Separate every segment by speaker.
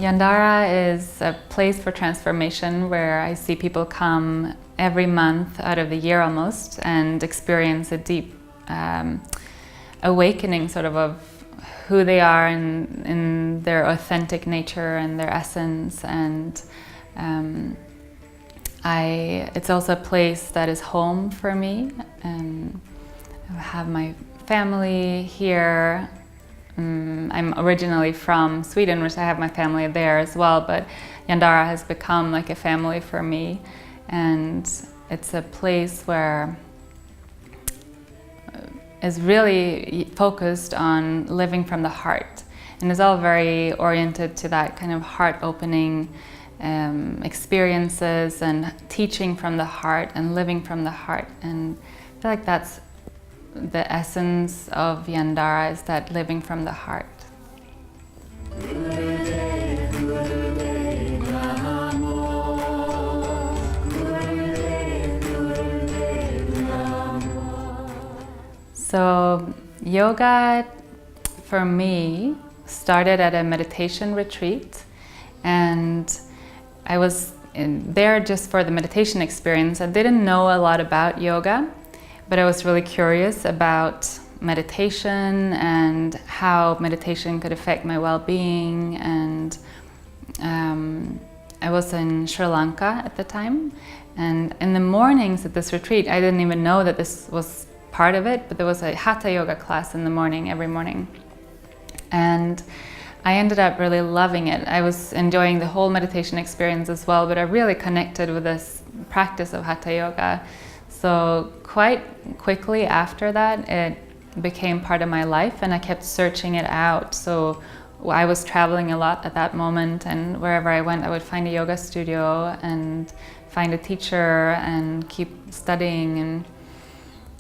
Speaker 1: Yandara is a place for transformation where I see people come every month out of the year almost and experience a deep awakening sort of who they are in their authentic nature and their essence. And it's also a place that is home for me. And I have my family here. I'm originally from Sweden, which I have my family there as well, but Yandara has become like a family for me, and it's a place where is really focused on living from the heart, and it's all very oriented to that kind of heart-opening experiences and teaching from the heart and living from the heart. And I feel like that's the essence of Yandara, is that living from the heart. So yoga for me started at a meditation retreat, and I was there just for the meditation experience. I didn't know a lot about yoga, but I was really curious about meditation and how meditation could affect my well-being. And I was in Sri Lanka at the time, and in the mornings at this retreat, I didn't even know that this was part of it, but there was a hatha yoga class in the morning, every morning. And I ended up really loving it. I was enjoying the whole meditation experience as well, but I really connected with this practice of hatha yoga. So quite quickly after that, it became part of my life, and I kept searching it out. So I was traveling a lot at that moment, and wherever I went, I would find a yoga studio and find a teacher and keep studying.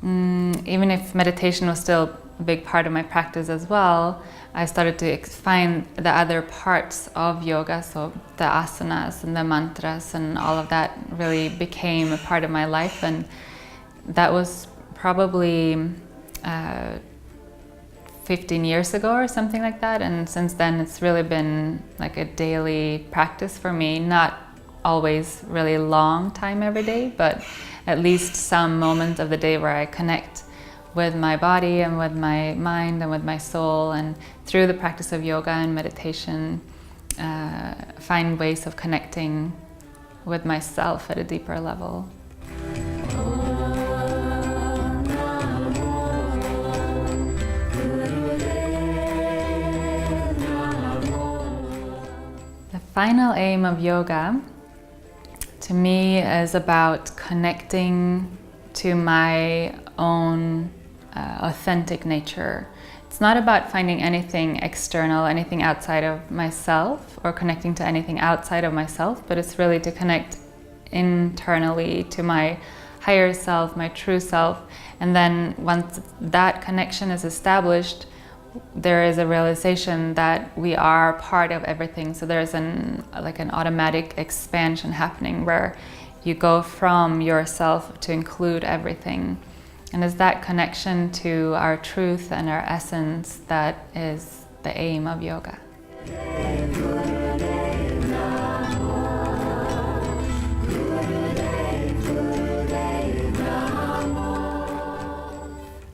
Speaker 1: And even if meditation was still a big part of my practice as well, I started to find the other parts of yoga, so the asanas and the mantras and all of that really became a part of my life. And that was probably 15 years ago or something like that. And since then, it's really been like a daily practice for me. Not always really long time every day, but at least some moment of the day where I connect with my body and with my mind and with my soul, and through the practice of yoga and meditation, find ways of connecting with myself at a deeper level. The final aim of yoga to me is about connecting to my own authentic nature. It's not about finding anything external, anything outside of myself, or connecting to anything outside of myself, but it's really to connect internally to my higher self, my true self. And then once that connection is established, there is a realization that we are part of everything. So there's an automatic expansion happening where you go from yourself to include everything. And it's that connection to our truth and our essence that is the aim of yoga.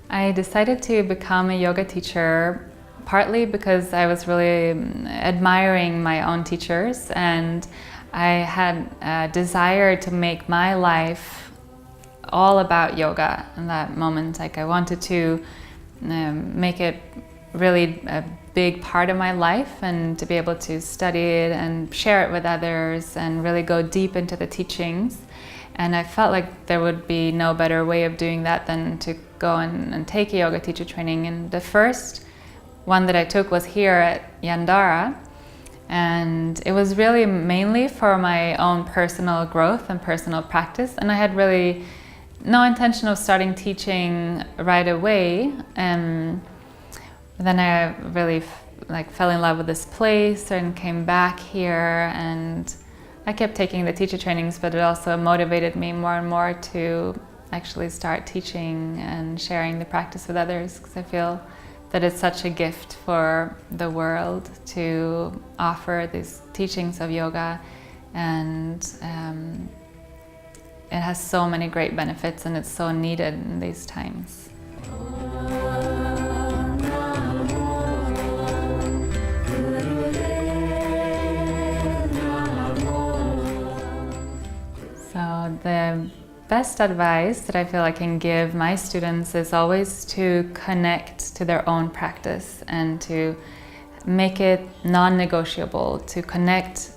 Speaker 1: I decided to become a yoga teacher partly because I was really admiring my own teachers, and I had a desire to make my life all about yoga in that moment. Like, I wanted to make it really a big part of my life, and to be able to study it and share it with others and really go deep into the teachings. And I felt like there would be no better way of doing that than to go and take a yoga teacher training. And the first one that I took was here at Yandara. And it was really mainly for my own personal growth and personal practice. And I had really no intention of starting teaching right away. Then I really fell in love with this place and came back here, and I kept taking the teacher trainings, but it also motivated me more and more to actually start teaching and sharing the practice with others, because I feel that it's such a gift for the world to offer these teachings of yoga, and it has so many great benefits, and it's so needed in these times. So the best advice that I feel I can give my students is always to connect to their own practice and to make it non-negotiable, to connect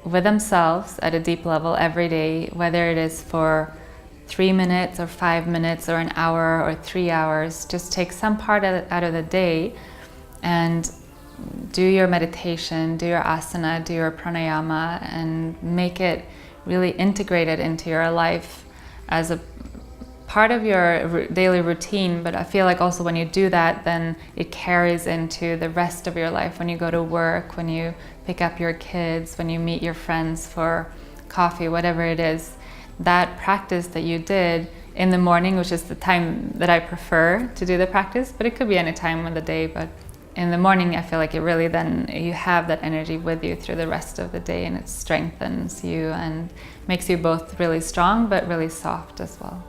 Speaker 1: with themselves at a deep level every day, whether it is for 3 minutes or 5 minutes or an hour or 3 hours. Just take some part out of the day and do your meditation, do your asana, do your pranayama, and make it really integrated into your life as a part of your daily routine. But I feel like also when you do that, then it carries into the rest of your life. When you go to work, when you pick up your kids, when you meet your friends for coffee, whatever it is, that practice that you did in the morning, which is the time that I prefer to do the practice, but it could be any time of the day, but in the morning I feel like it really, then you have that energy with you through the rest of the day, and it strengthens you and makes you both really strong but really soft as well.